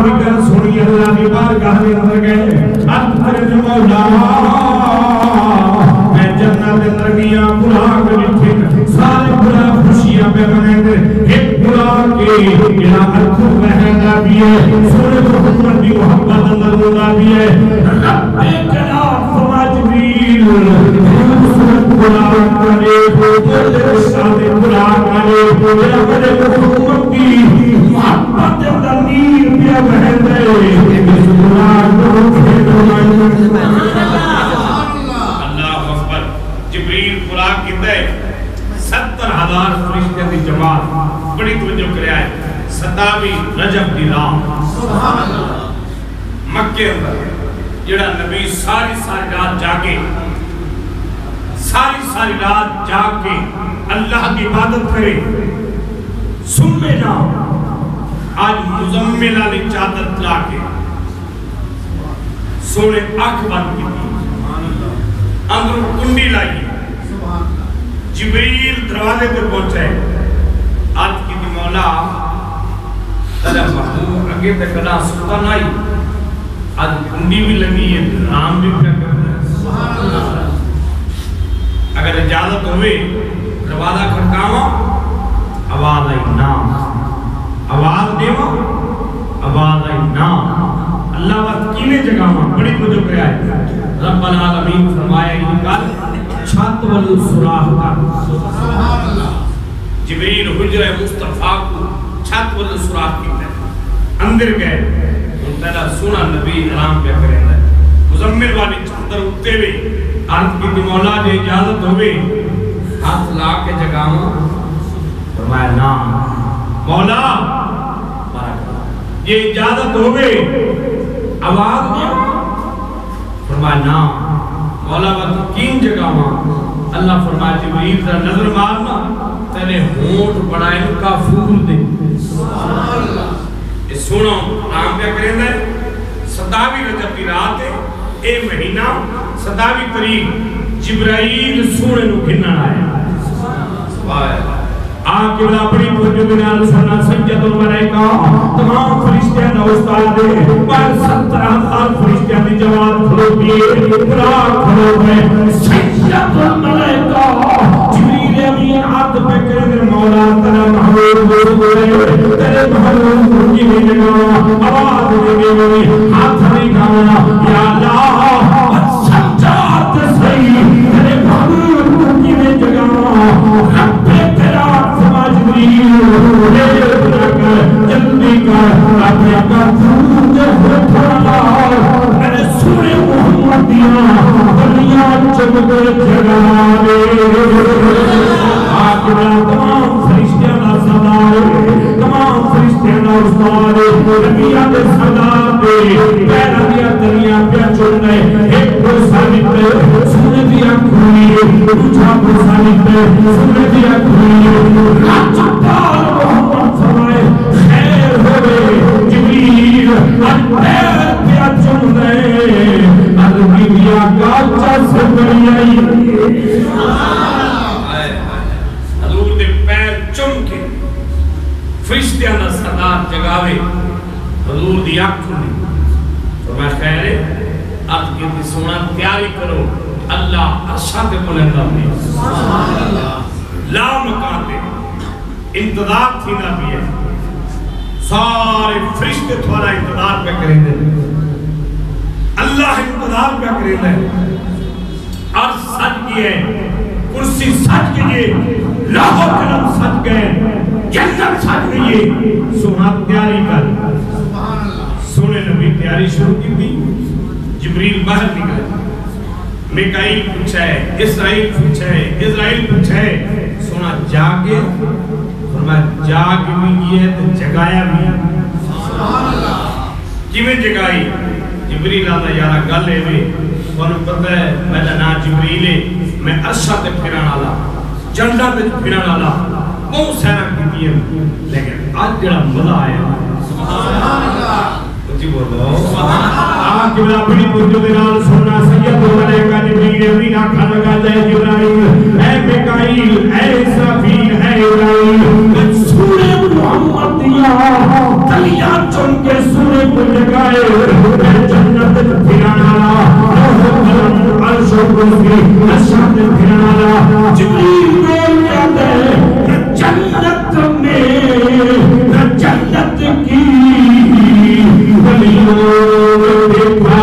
کوئی کر سنی اللہ کی بارگاہ میں اندر گئے عرض کرے مولا میں جنت اندر گیا براق لکھے سارے براق خوشیاں پہ بنے دے ایک براق کے جنا ارکھو رہنا بھی ہے سونے کو حکمت دی محبت اندر ہونا بھی ہے رب جناب فرما جبریل سورت براق کرے شاد براق کرے جنا بڑے حکمت دی محبت اندر نیر پہ بہن دے اس براق کو کھیل جبریل براق کہتا ہے 70,000 فرشتے دی جماعت بڑی توجہ کرے آئے 27 رجب دی رات مکے اندر جڑا نبی ساری رات جاگے ساری رات جاگ کے اللہ کی عبادت کرے سننے جا آج مزمل علی چادر لا کے سونے آنکھ بند کی اندر کنڈی لائی جبریل دروازے پر پہنچے آج کی دی مولا تیرا محبوب اگے تک کلا سلطان آئی آج کنڈی بھی لگی ہے رام بھی کیا کرنا ہے اگر اجازت ہوئے دروازہ کھڑکاوا آواز آئی نام آواز دیوا آواز آئی نام اللہ وقت کینے جگہ ماں بڑی توجہ کرے آئے رب العالمین فرمایا یہ کل چھت والسراح کر جبریل حجر مصطفیٰ کو چھت والسراح کی ہے اندر گئے ان تیرا سونا نبی حرام کیا کریں گے مزمل والی چھتر اٹھتے ہوئے عرض کی دی مولا جے اجازت ہوئے ہاتھ لا کے جگہ ماں فرمایا نام مولا یہ اجازت ہوئے آواز دیا فرمایا نام مولا وقت کین جگہ ماں اللہ فرمایا جبریل ذرا نظر مارنا تیرے ہونٹ بڑھائے کا پھول دے یہ سنو نام کیا کریں دے 27 رجب کی رات ہے اے مہینہ 27 تاریخ جبرائیل سونے نو گھننا آیا آکے بلا بڑی توجہ بنال سنا سجد الملائکہ تمام فرشتیاں نہ استاد دے پر 70,000 فرشتیاں دی جواب کھلو دیئے براق کھلو گئے سجد الملائکہ جبریل امین عبد پہ کرنے مولا تیرا محبوب ہوئے تیرے محبوب کی بھی جگہ آواز دے گئے ہاتھ نہیں کھانا یا اللہ سجاد صحیح تیرے محبوب کی بھی جگہ رب تیرا جلدی کر اپنے قدم جب تھا میں سورہ محمد دیا دنیا چمک جگاوے آقا تمام فرشتیاں دا صدا تمام فرشتیاں دا استاد نبیاں دے صدا دے پیرا دیا دنیا پہ چل رہے ایک برسانت سورہ دیا کھوئی دوسرا برسانت سورہ دیا کھوئی راجدار محمد فرمائے خیر ہوئے جبریل پیر پیا چل رہے ارمیدیا گاچا سے بڑی آئی حضور دے پیر چم کے فرشتیاں نہ صدار جگاوے حضور دی آنکھ کھلی تو میں خیر ہے اب کی سونا تیاری کرو اللہ ارشاد بلندہ میں لا مکان دے انتظار تھی نہ بھی ہے سارے فرشتے تھوڑا انتظار پہ کریں دے اللہ انتظار پہ کریں دے عرض سج گئے کرسی سج گئے لاہو قلم سج گئے جنت سج گئے سونا تیاری کر سونے نبی تیاری شروع کی تھی جبریل باہر نکلے میکائیل پوچھا ہے اسرائیل پوچھا ہے اسرائیل پوچھا ہے سونا جاگے فرمایا جاگ بھی ہے تو جگایا بھی کیویں جگائی جبریل آتا یارا گل ہے بھی انہوں پتہ ہے میرا نا جبریل ہے میں عرشہ تے پھران آلا جنڈا تے پھران آلا بہت سیرہ کی ہے لیکن آج جڑا مزہ آیا سبحان اللہ کچھ بولو آج جبرا بڑی توجہ بنال سننا سید ملائکہ جبریل امین آنکھا لگا جائے جبرائیل اے میکائیل اے اسرافیل اے اسرائیل سورہ محمد دیا تلیاں چن کے سونے کو لگائے جنت پھرانا عرش و کرسی نشان پھرانا جبریل بول جاتے ہیں جنت میں جنت کی گلیوں دیکھا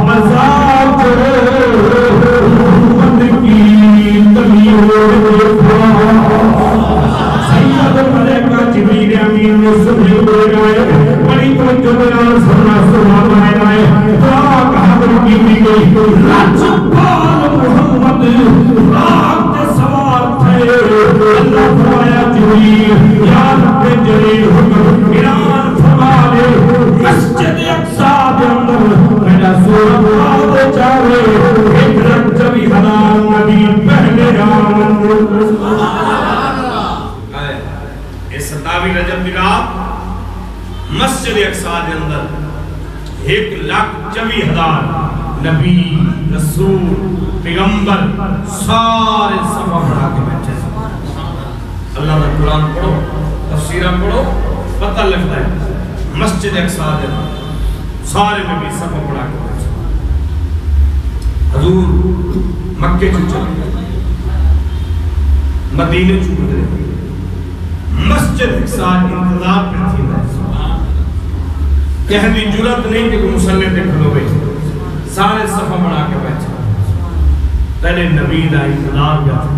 مزاج محمد کی گلیوں دیکھا سید ملکہ جبریل امین نے سنے ہوئے گائے بڑی توجہ بنال سنا بنائے گائے دعا کہاں کی بھی گئی راجپال محمد راگ دے سوار تھے اللہ فرمایا جبریل یا رب جلیل حکم ایران فرما لے مسجد اقصی دے اندر میرا سورہ آدھے چاہے ایک رجبی حلال نبی پہلے آمن ستاوی رجب دی رات مسجد اقصی دے اندر 1,24,000 نبی رسول پیغمبر سارے صفحہ بڑھا کے بیٹھے اللہ کا قرآن پڑھو تفسیرہ پڑھو پتہ لگتا ہے مسجد اقصی دے اندر سارے نبی صفحہ بڑھا کے بیٹھے حضور مکے چلے مدینے چھوڑ گئے مسجد اقصی انتظار پہ تھی کہنے دی جرات نہیں کہ کوئی مسلح تے کھلو گئے سارے صفحہ بڑھا کے بیٹھے تیرے نبی دا انتظار پہ تھی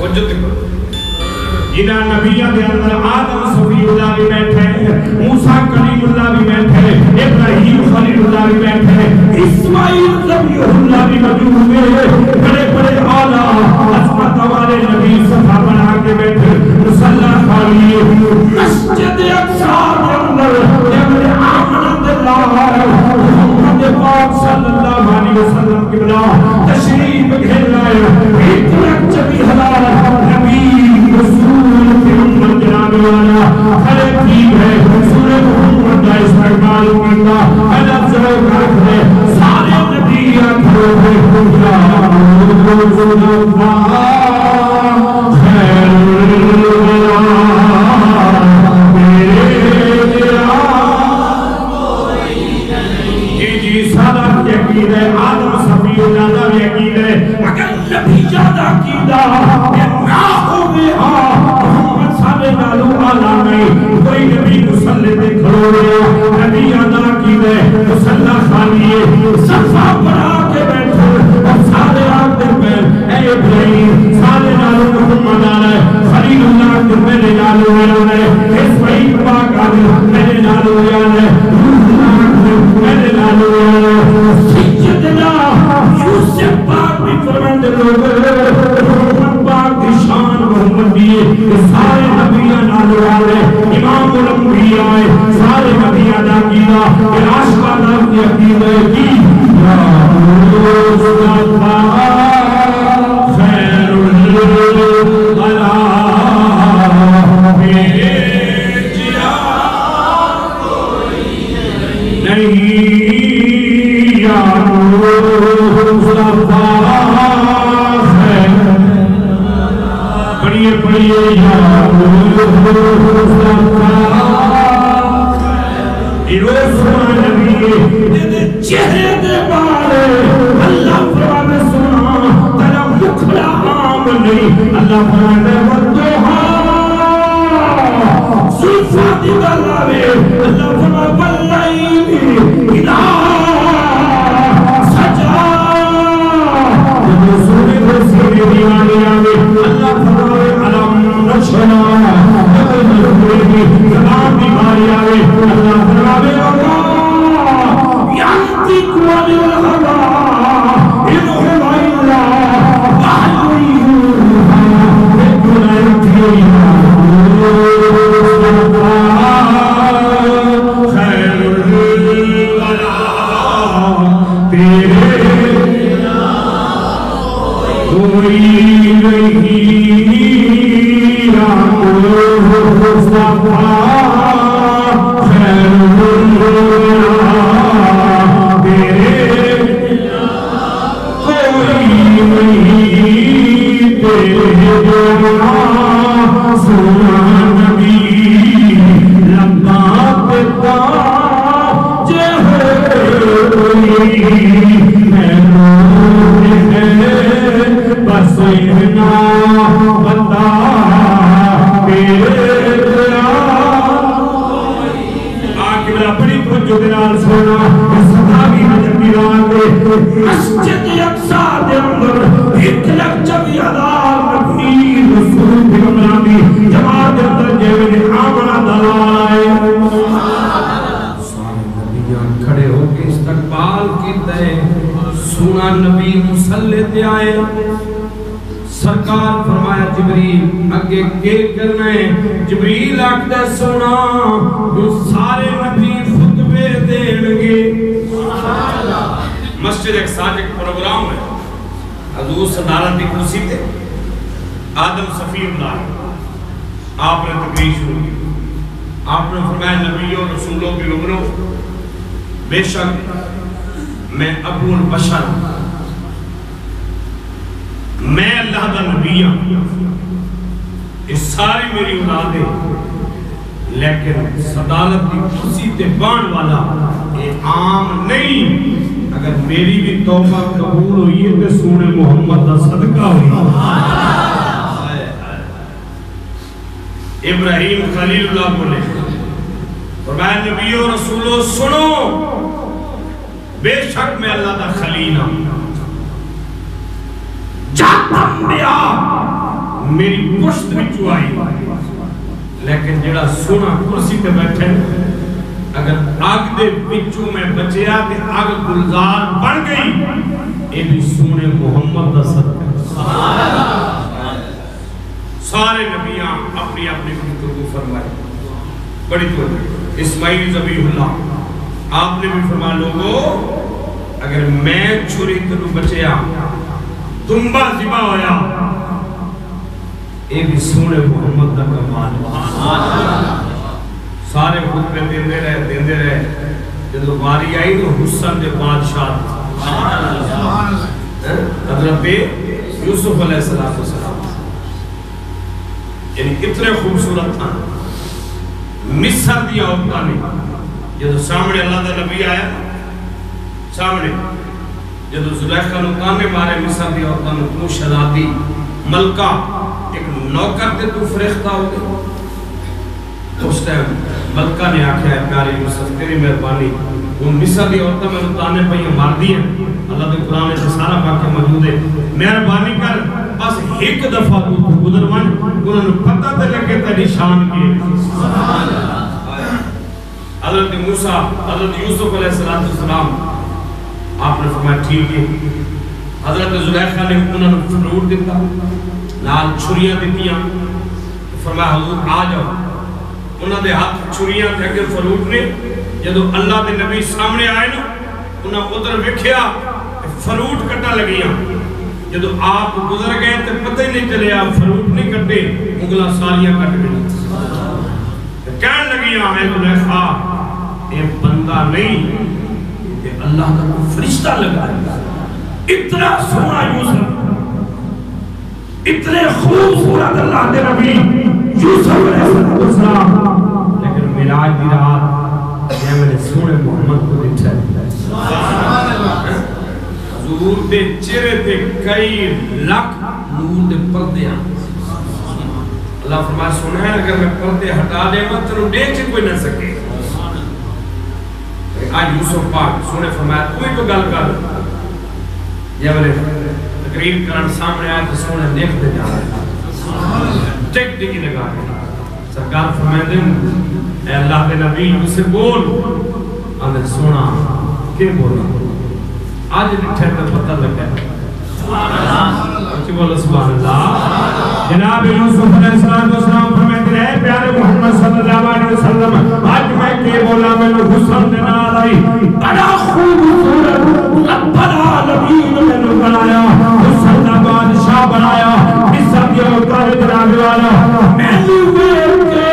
وجہ تے کرو جنہ نبیہ دے اندر آدم صفی اللہ بھی بیٹھے موسیٰ کلیم اللہ بھی بیٹھے ابراہیم خلیل اللہ بھی بیٹھے اسماعیل نبی اللہ بھی موجود ہوئے بڑے بڑے اعلیٰ عظمت والے نبی صفحہ بنا کے بیٹھے مصلی خالی مسجد اقصی دے اندر جب آمنت اللہ محمد پاک صلی اللہ علیہ وسلم کی بلا تشریف گھر لائے 1,24,000 نبی رسول پیغمبر جناب والا ہر ایک چیز ہے سورہ محمد کا استقبال کرنا ادب سے کرتے سارے نبی آکھو ہے یا رسول اللہ خیر یقین ہے آدم صفی اللہ دا بھی یقین ہے اگر نبی زیادہ عقیدہ کہ نہ ہوئے محمد صلی اللہ علیہ نہیں کوئی نبی مسلح دے کھڑو گیا نبی زیادہ عقیدہ مسلح خالی ہے صفحہ بڑھا کے بیٹھو اور سارے آگ دے پہ اے ابراہیم سارے نالو محمد آلے خلیل اللہ دے میرے نالو آلے اسماعیل پاک آلے میرے نالو آلے میرے نالو آلے سجدنا یوسف پاک بھی فرمند لوگ محمد پاک دی شان محمد دیئے سارے نبیان نالو آلے امام الانبیاء سارے نبیان عقیدہ عاشقہ نام کی عقیدہ کی یا رسول اللہ خیر الورا بھیجیا کوئی نہیں یا رسول اللہ خیر پڑھئے پڑھئے یا رسول اللہ رسول نبی چہرے دے بارے اللہ فرمانے سنا تیرا مکھڑا عام نہیں اللہ فرمانے ودوہا صلفہ دی گلاوے اللہ فرمانے واللہی اذا سجا جب رسول رسول دیوانی آوے اللہ فرمانے علم نشنا جب رسول کی سلام بیماری آوے اللہ فرمانے اللہ ينطق عن الهوى إن هو إلا وحي يوحى ربنا يكفينا خير مسجد اقصا دے اندر 1,24,000 نبی رسول پیغمبران دی جماعت دے اندر جیویں آمنا دلائے سارے نبیان کھڑے ہو کے استقبال کیتا ہے سونا نبی مصلی تے آئے سرکار فرمایا جبریل اگے کے کرنا ہے جبریل آکھدا سونا جو سارے نبی خطبے دین گے مسجد ایک ساتھ ایک پروگرام ہے حضور صدارت کی کرسی تھے آدم صفی اللہ آپ نے تقریر شروع کی آپ نے فرمایا نبیوں رسولوں کے لوگوں بے شک میں ابو البشر میں اللہ دا نبی ہوں یہ ساری میری اولاد ہے لیکن صدارت کی کرسی تے بان والا یہ عام نہیں اگر میری بھی توبہ قبول ہوئی ہے تو سونے محمد دا صدقہ ہوئی ابراہیم خلیل اللہ بولے فرمایا نبیوں رسولوں سنو بے شک میں اللہ دا خلیل ہوں جاتم بیا میری پشت بچو آئی لیکن جڑا سونا کرسی تے بیٹھے اگر آگ دے بچو میں بچیا تے آگ گلزار بن گئی اے بھی سونے محمد دا صدقہ سارے نبیاں اپنی اپنی گفتگو فرمائے بڑی تو اسماعیل ذبیح اللہ آپ نے بھی فرمایا لوگو اگر میں چھری تنو بچیا دنبا ذبح ہویا اے بھی سونے محمد دا کمال سارے خطبے دیندے رہے جب باری آئی تو حسن دے بادشاہ حضرت یوسف علیہ السلام یعنی کتنے خوبصورت تھا مصر دیا عورتاں نے جب سامنے اللہ دا نبی آیا سامنے جب زلیخا نو تانے مارے مصر دیا عورتاں نے تو شہزادی ملکہ ایک نوکر دے تو فرختہ ہو گئی اس ٹائم ملکہ نے آکھا ہے پیاری یوسف تیری مہربانی وہ مصر دی عورتاں میں تانے پہیاں مار دی ہیں اللہ دے قرآن سے سارا واقعہ موجود ہے مہربانی کر بس ایک دفعہ تو گزر ون انہوں نے پتہ تے لگے تیری شان کی حضرت موسیٰ حضرت یوسف علیہ السلام آپ نے فرمایا ٹھیک ہے حضرت زلیخا نے انہوں نے فروٹ دیتا نال چھریاں دیتیاں فرمایا حضور آ جاؤ انہوں نے ہاتھ چھریاں تھے کہ فروٹ نے جدو اللہ دے نبی سامنے آئے نا انہوں ادھر وکھیا فروٹ کٹا لگیاں جدو آپ گزر گئے تو پتہ ہی نہیں چلے آپ فروٹ نہیں کٹے انگلہ سالیاں کٹ گئے کہنے لگیاں میں زلیخا یہ بندہ نہیں یہ اللہ کا فرشتہ لگا ہے اتنا سونا یوسف اتنے خوبصورت اللہ دے نبی یوسف علیہ السلام لیکن معراج دی رات یہ میں نے سونے محمد کو دیکھا حضور دے چہرے تے کئی لاکھ نور دے پردے ہیں اللہ فرمایا سنا ہے اگر میں پردے ہٹا دے مت تو دیکھ کوئی نہ سکے آج یوسف پاک سونے فرمایا کوئی کو گل کر یہ میں نے تقریر کرن سامنے آیا تو سونے دیکھتے جا رہا ہے ٹیک ٹکی لگا کے سرکار فرمائے دیں اے اللہ دے نبی اسے بول آدھے سونا کہ بولا آج نٹھے تو پتہ لگا ہے اچھی بولو سبحان اللہ جناب یوسف علیہ السلام فرمائے دیں اے پیارے محمد صلی اللہ علیہ وسلم آج میں کہ بولا میں نے حسن دینا آئی بڑا خوبصورت ربنا عالمین میں نے بنایا حسن دا بادشاہ بنایا مصر کے اوتار جناب والا میں نے کے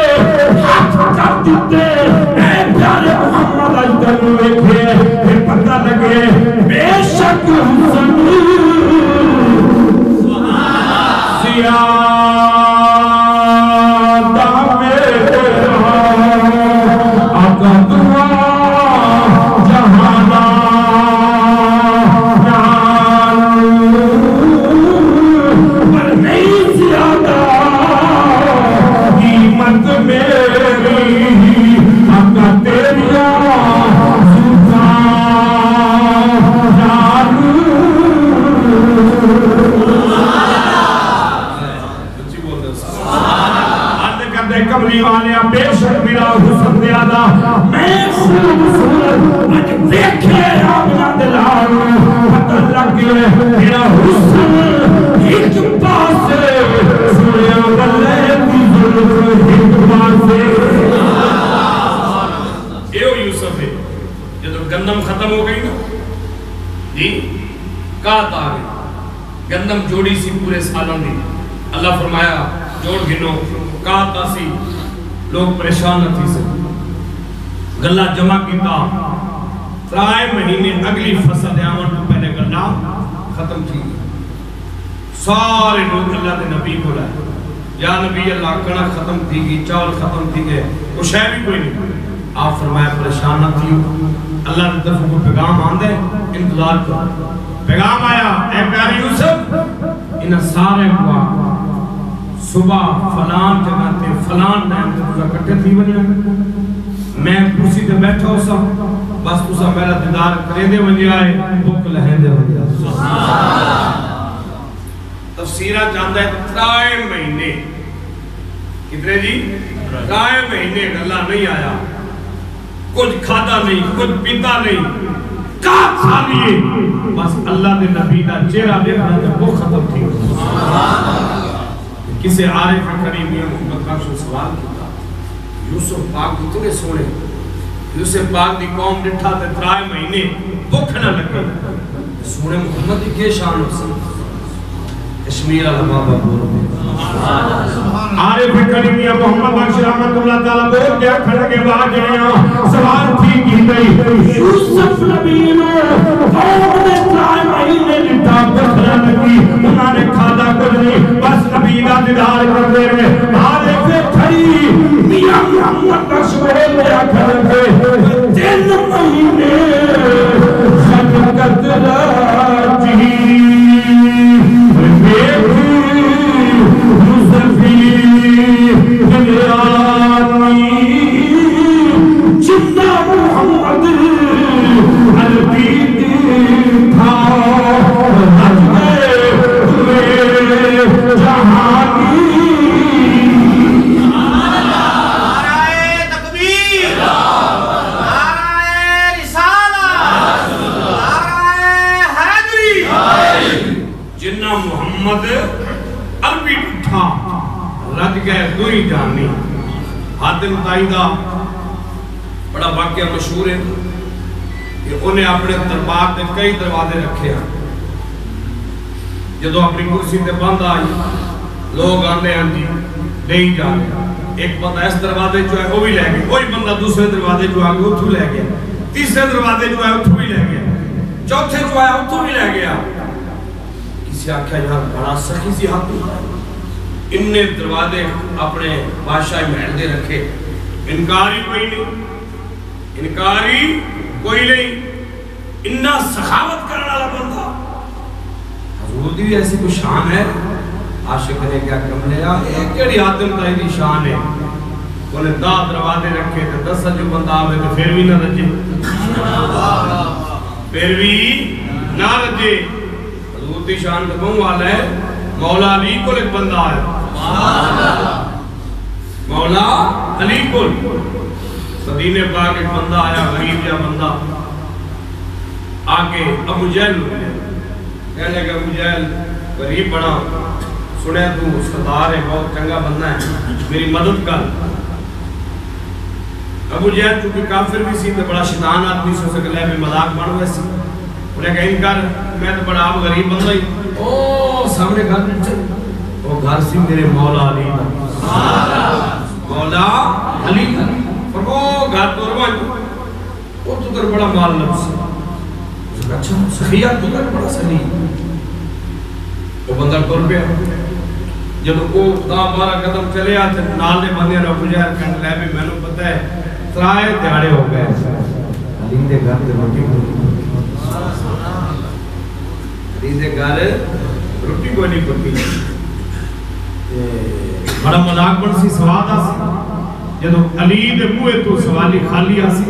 ہاتھ کر دیتے اے پیارے محمد اجدر ویکھے پھر پتہ لگے بے شک حسن زیادہ میرا آقا دعا جہانا پر نہیں زیادہ قیمت میری آقا تیریا سلطان میرا حسن ایک پاسے سنیا بلے کی ظلم ایک پاسے. ایو یوسف ہے جب گندم ختم ہو گئی نا جی کات آ گئی گندم جوڑی سی پورے سالوں دی اللہ فرمایا جوڑ گنو کات آسی لوگ پریشان نہ تھی سے گلہ جمع کیتا ترائے مہینے اگلی فصل آمن تو پہلے گلہ ختم تھی سارے لوگ اللہ دے نبی کو لائے یا نبی اللہ کڑا ختم تھی گئی چاول ختم تھی گئے وہ شے بھی کوئی نہیں آپ فرمایا پریشان نہ تھی اللہ نے طرف کو پیغام آندے انتظار کرو پیغام آیا اے پیارے یوسف انہاں سارے کو صبح فلان جگہ تے فلان ٹائم تے تسا کٹھے تھی ونیا میں کرسی تے بیٹھا ہو سا بس تسا میرا دیدار کرے دے ونیا ہے بھوک لہن دے ونیا تفسیرہ جاندا ہے 3 مہینے کتنے جی 3 مہینے اللہ نہیں آیا کچھ کھادا نہیں کچھ پیتا نہیں کات سالیے بس اللہ دے نبی دا چہرہ دیکھنا تے وہ ختم تھی کسی عارف کریم یا محمد پاک سے سوال کیا یوسف پاک اتنے سونے یوسف پاک دی قوم ڈٹھا تے 3 مہینے بھوک نہ لگے سونے محمد کی کیا شان ہو سکتا کشمیر علماء بابور عارف کریم یا محمد بخش رحمت اللہ تعالیٰ بہت کیا کھڑا کے بعد جنہاں سوال تھی کی گئی یوسف نبی نے قوم نے 3 مہینے ڈٹھا بھوک نہ لگی انہوں نے کھادا کچھ نہیں بس نبی دا دیدار کر دے رہے عارف کھڑی میاں محمد بخش بہت کیا کھڑا کے 3 مہینے خلقت راجی عربی اٹھا رج گئے دوئی جانی حاتم تائیدہ بڑا واقعہ مشہور ہے کہ انہیں اپنے دربار میں کئی دروازے رکھے ہیں جدو اپنی کرسی تے بند آئی لوگ آنے ہیں جی نہیں جا رہے ایک بندہ اس دروازے جو ہے وہ بھی لے گئے کوئی بندہ دوسرے دروازے جو آگے اتھو لے گیا تیسرے دروازے جو ہے اتھو بھی لے گیا چوتھے جو ہے اتھو بھی لے گیا کسی آکھا یہاں بڑا سخی سی حق ان نے دروازے اپنے بادشاہ محل دے رکھے انکاری کوئی نہیں انکاری کوئی نہیں انہا سخاوت کرنا والا بندہ حضور دی ایسی کوئی شان ہے عاشق نے کیا کم لیا ایک کیڑی آدم تائی دی شان ہے انہیں 10 دروازے رکھے تو 10 جو بندہ آوے تو پھر بھی نہ رجے پھر بھی نہ رجے حضور دی شان کا بہن والا ہے مولا علی کو ایک بندہ آئے مولا علی کو صدینے پاک ایک بندہ آیا غریب یا بندہ آگے ابو جہل کہنے کہ ابو جہل غریب بڑا سنے تو سردار ہے بہت چنگا بندہ ہے میری مدد کر ابو جہل چونکہ کافر بھی سی تو بڑا شیطان آدمی سے اسے لے میں مذاق بن ہوئے سی انہیں کہا انکار میں تو بڑا آپ غریب بندہ ہی اوہ سامنے گھر نیچے وہ گھر سی میرے مولا علی مولا علی اور وہ گھر تو روان وہ تو در بڑا مال لبس اچھا سخیہ تو در بڑا سلی وہ بندہ ٹور پہ جب وہ 10-12 قدم چلے آتے نالے بندے رب جائے کہنے لے بھی میں نے پتہ ہے 3 دیہاڑے ہو گئے علی دے گھر دے روٹی علی دے گھر روٹی کوئی نہیں پڑتی بڑا مذاق بن سی سواد آسی جب علی دے موئے تو سوالی خالی آسی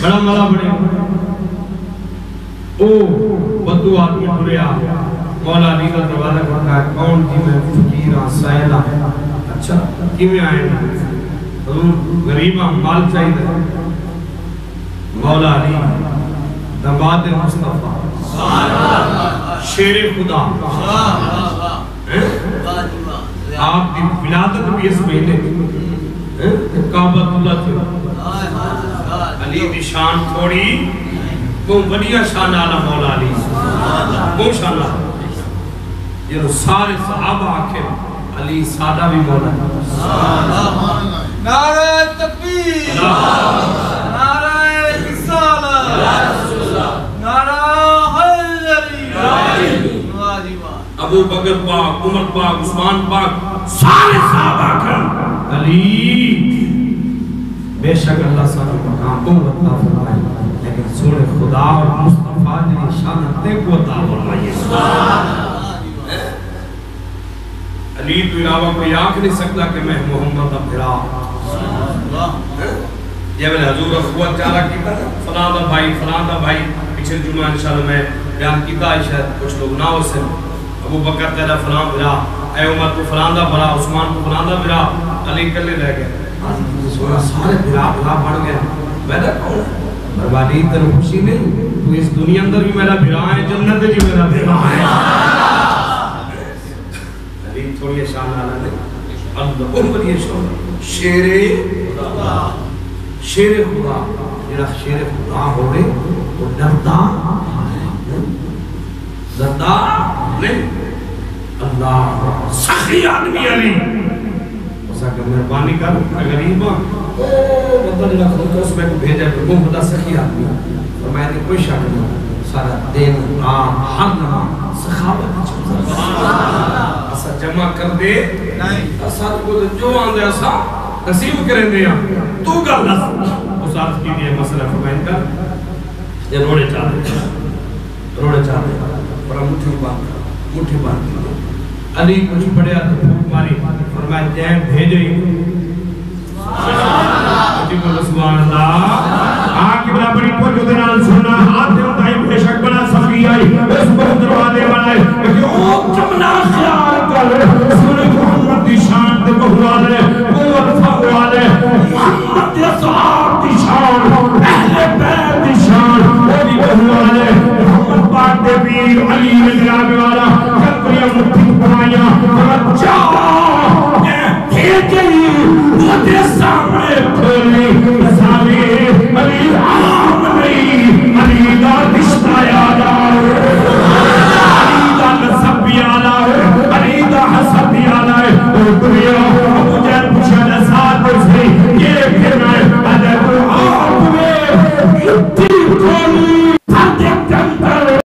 بڑا مزہ بڑے او بدو آدمی ٹریا مولا علی کا دروازہ کھڑا ہے کون جی میں فقیرہ سائلہ اچھا کیویں آئے حضور غریبہ مال چاہیے مولا علی دماد مصطفیٰ شیر خدا آپ کی ولادت بھی اس مہینے کعبۃ اللہ تھی علی دی شان تھوڑی وہ بڑیا شان آلہ مولا علی وہ شان آلہ یہ سارے صحابہ آکھیں علی سادہ بھی مولا نعرہ تکبیر نعرہ رسالت نعرہ حیدری ابو بکر پاک عمر پاک عثمان پاک سارے صحابہ آکھیں علی بے شک اللہ سارے مقام کو عطا فرمائے لیکن سورہ خدا اور مصطفیٰ نے شانتے کو عطا فرمائے علی تو علاوہ کوئی آنکھ نہیں سکتا کہ میں محمد ابھرا یہ میں نے حضور اخوت چارہ کیتا فلاں دا بھائی پچھل جمعہ انشاءاللہ میں بیان کیتا ہے شاید کچھ لوگ نہ ہو سے ابو بکر تیرا فلاں بھرا اے عمر تو فلاں دا بھرا عثمان تو فلاں دا بھرا علی کلے رہ گئے سارے بھرا بڑھ گئے میں نے کہوں بربادی تر خوشی نہیں تو اس دنیا اندر بھی میرا بھرا ہے جنت جی میرا بھرا ہے تھوڑی شان آنا دے اللہ بڑی شان شیر خدا جڑا شیر خدا ہوئے وہ ڈردا نہیں اللہ سخی آدمی علی اسا کہ مہربانی کر غریباں بندہ جڑا خود اس میں کو بھیجا کہ وہ خدا سخی آدمی اور میں نے کوئی شک نہیں سارا دین رام ہر نما سخاوت اسا جمع کر دے اسا کو جو آندے اسا نصیب کریں دے تو گل دس اس عرض کی دیئے مسئلہ فرمائن کر یہ روڑے چاہتے بڑا مٹھی بات علی کچھ بڑے آتے پھوک ماری فرمائے جائیں بھیجے سبحان اللہ آنکھ برابری کو جو دنال سننا ہاتھ دے اتائی بے شک بنا سخی آئی اس کو دروازے بنائے کہ او جمنا خیال کر سنے محمد دی شان دے بہوالے قوت فاوالے محمد دی صحاب دی شان اہل بیت دی شان وہ بھی بہوالے محمد پاک دے پیر علی جناب والا کبریا مٹھی بنایا اور جاؤ بھیجی وہ دے سامنے کھولی سامنے علی عام نہیں علی دا رشتہ یاد آئے علی دا نصب یاد آئے علی دا حسب یاد آئے اور دنیا مجھے پوچھا نسات سے یہ پھرائے ادھر آپ میں اتنی کھولی ہر دیکھ جنتر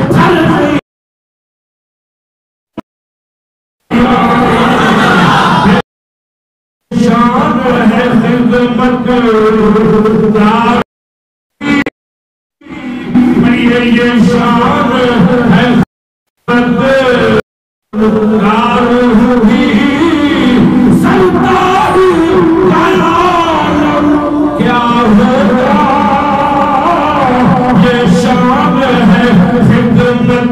ہر نہیں شان ہے خدمت دار بڑی ہے یہ شان ہے خدمت دار ہوئی سردار کا عالم کیا ہوگا یہ شان ہے خدمت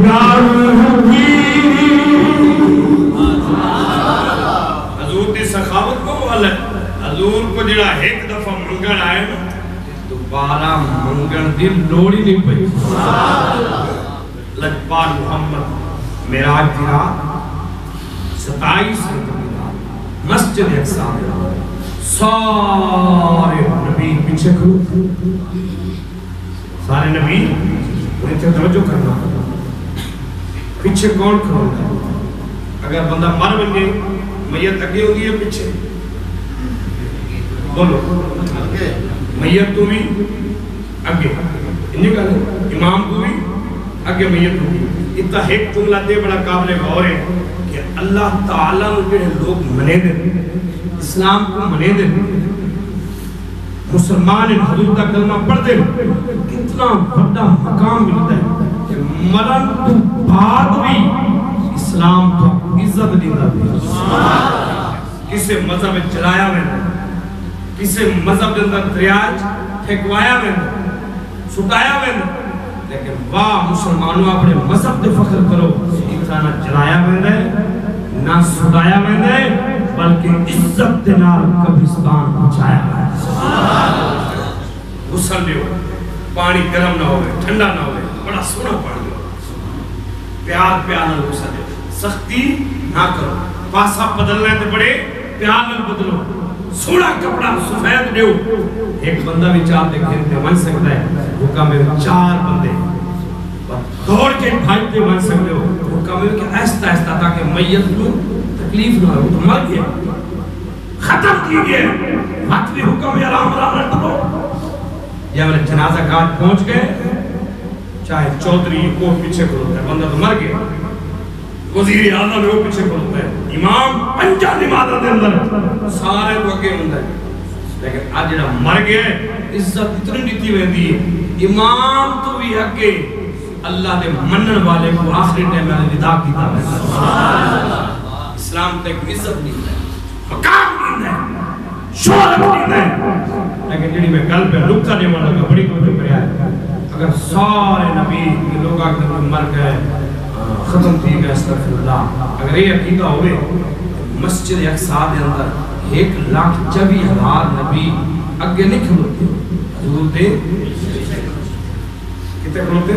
دار ہوئی سخاوت کو حل ہے حضور کو جڑا ایک دفعہ منگن آئے دوبارہ منگن دل لوڑی نہیں پئی لجپال محمد معراج کی رات 27 مسجد اقصی سارے نبی پیچھے کھڑو سارے نبی انہیں توجہ کرنا پیچھے کون کھڑو اگر بندہ مر بن گئے میت اگے ہوگی ہے پیچھے بولو میت تو بھی اگے انہیں کہا امام کو بھی اگے میت ہوگی اتنا ایک جملہ دے بڑا قابل غور ہے کہ اللہ تعالیٰ نے لوگ منے دے اسلام کو منے دے مسلمان حضور کا کلمہ پڑھ دے کتنا بڑا مقام ملتا ہے کہ مرن تو بعد بھی اسلام تو عزت دینا بھی کسے مذہب چلایا میں کسے مذہب کے اندر دریاج پھیکوایا میں سٹایا میں لیکن واہ مسلمانوں اپنے مذہب دے فخر کرو اتنا نہ چلایا میں نہ سٹایا میں بلکہ عزت دنال قبرستان پہنچایا میں غسل بھی ہو پانی گرم نہ ہوئے ٹھنڈا نہ ہوئے بڑا سونا پڑ گیا پیار پیار نال غصہ دے سختی نہ کرو پاسا بدلنا ہے تو بڑے پیار نال بدلو سونا کپڑا سفید دیو ایک بندہ بھی چار دیکھیں تے من سکتا ہے حکم میں 4 بندے دوڑ کے بھاجتے من سکتے ہو حکم میں کہ ایستا ایستا تاکہ میت کو تکلیف نہ ہو تو مر گیا ختم کی گئے ہاتھ بھی حکم میں آرام رہا کرو یا میرے جنازہ کاٹ پہنچ گئے چاہے چودھری کو پیچھے کھلوتا ہے بندہ تو مر گیا وزیر اعظم میں وہ پیچھے کھلوتا ہے امام پنجا نمازہ دے اندر سارے تو اگے ہوں ہے لیکن آج جڑا مر گیا ہے عزت اتنی دیتی ہوئی ہے امام تو بھی اگے اللہ دے منن والے کو آخری ٹائم میں ودا کیتا ہے اسلام تک عزت نہیں ہے مقام نہیں ہے شہرت نہیں ہے لیکن جڑی میں گل پہ لکھا نہیں والا کا بڑی توجہ کریا ہے اگر سارے نبی کے لوگ آگے مر گئے ختم تھی گئے استغفر اللہ اگر یہ عقیدہ ہوئے مسجد اقصی دے اندر 1,24,000 نبی اگے نہیں کھلوتے حضور دے کتنے کھلوتے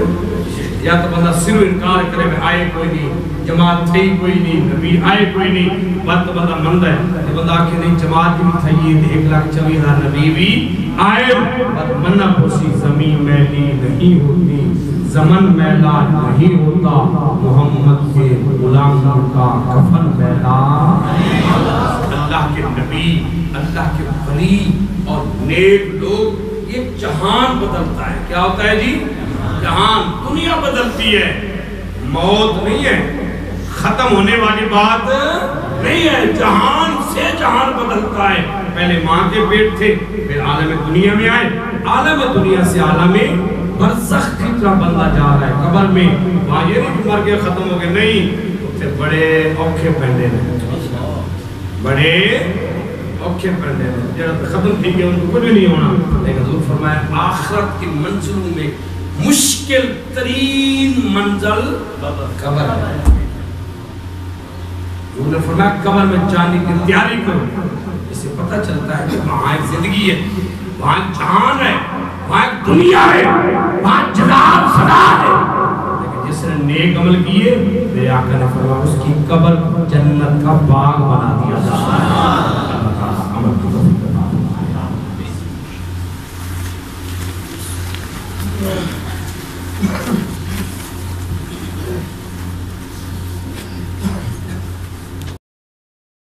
یا تو بندہ صرف انکار کرے میں آئے کوئی نہیں جماعت تھی کوئی نہیں نبی آئے کوئی نہیں بات بندہ مند ہے بندہ آکے نہیں جماعت بھی تھی 1,24,000 نبی بھی آئے بات منہ پوسی زمین میلی نہیں ہوتی زمن میلا نہیں ہوتا محمد کے غلاموں کا کفن میلا اللہ کے نبی اللہ کے ولی اور نیک لوگ یہ جہان بدلتا ہے کیا ہوتا ہے جی جہان دنیا بدلتی ہے موت نہیں ہے ختم ہونے والی بات نہیں ہے جہان سے جہان بدلتا ہے پہلے ماں کے پیٹ تھے پھر عالم دنیا میں آئے عالم دنیا سے عالم برزخ کی طرح بندہ جا رہا ہے قبر میں وہاں یہ نہیں کہ مر گئے ختم ہو گئے نہیں پھر بڑے اوکھے پہنڈے ہیں بڑے اوکھے پہنڈے ہیں جڑا ختم تھی کہ ان کو کچھ بھی نہیں ہونا لیکن حضور فرمایا آخرت کی منزلوں میں مشکل ترین منزل قبر ہے حضور نے فرمایا قبر میں جانے کی تیاری کرو اس سے پتہ چلتا ہے کہ وہاں ایک زندگی ہے وہاں ایک جہان ہے وہاں ایک دنیا ہے وہاں جلال صدا ہے لیکن جس نے نیک عمل کیے میرے آقا نے فرمایا اس کی قبر جنت کا باغ بنا دیا اللہ تعالیٰ عمل کی توفیق عطا فرمائے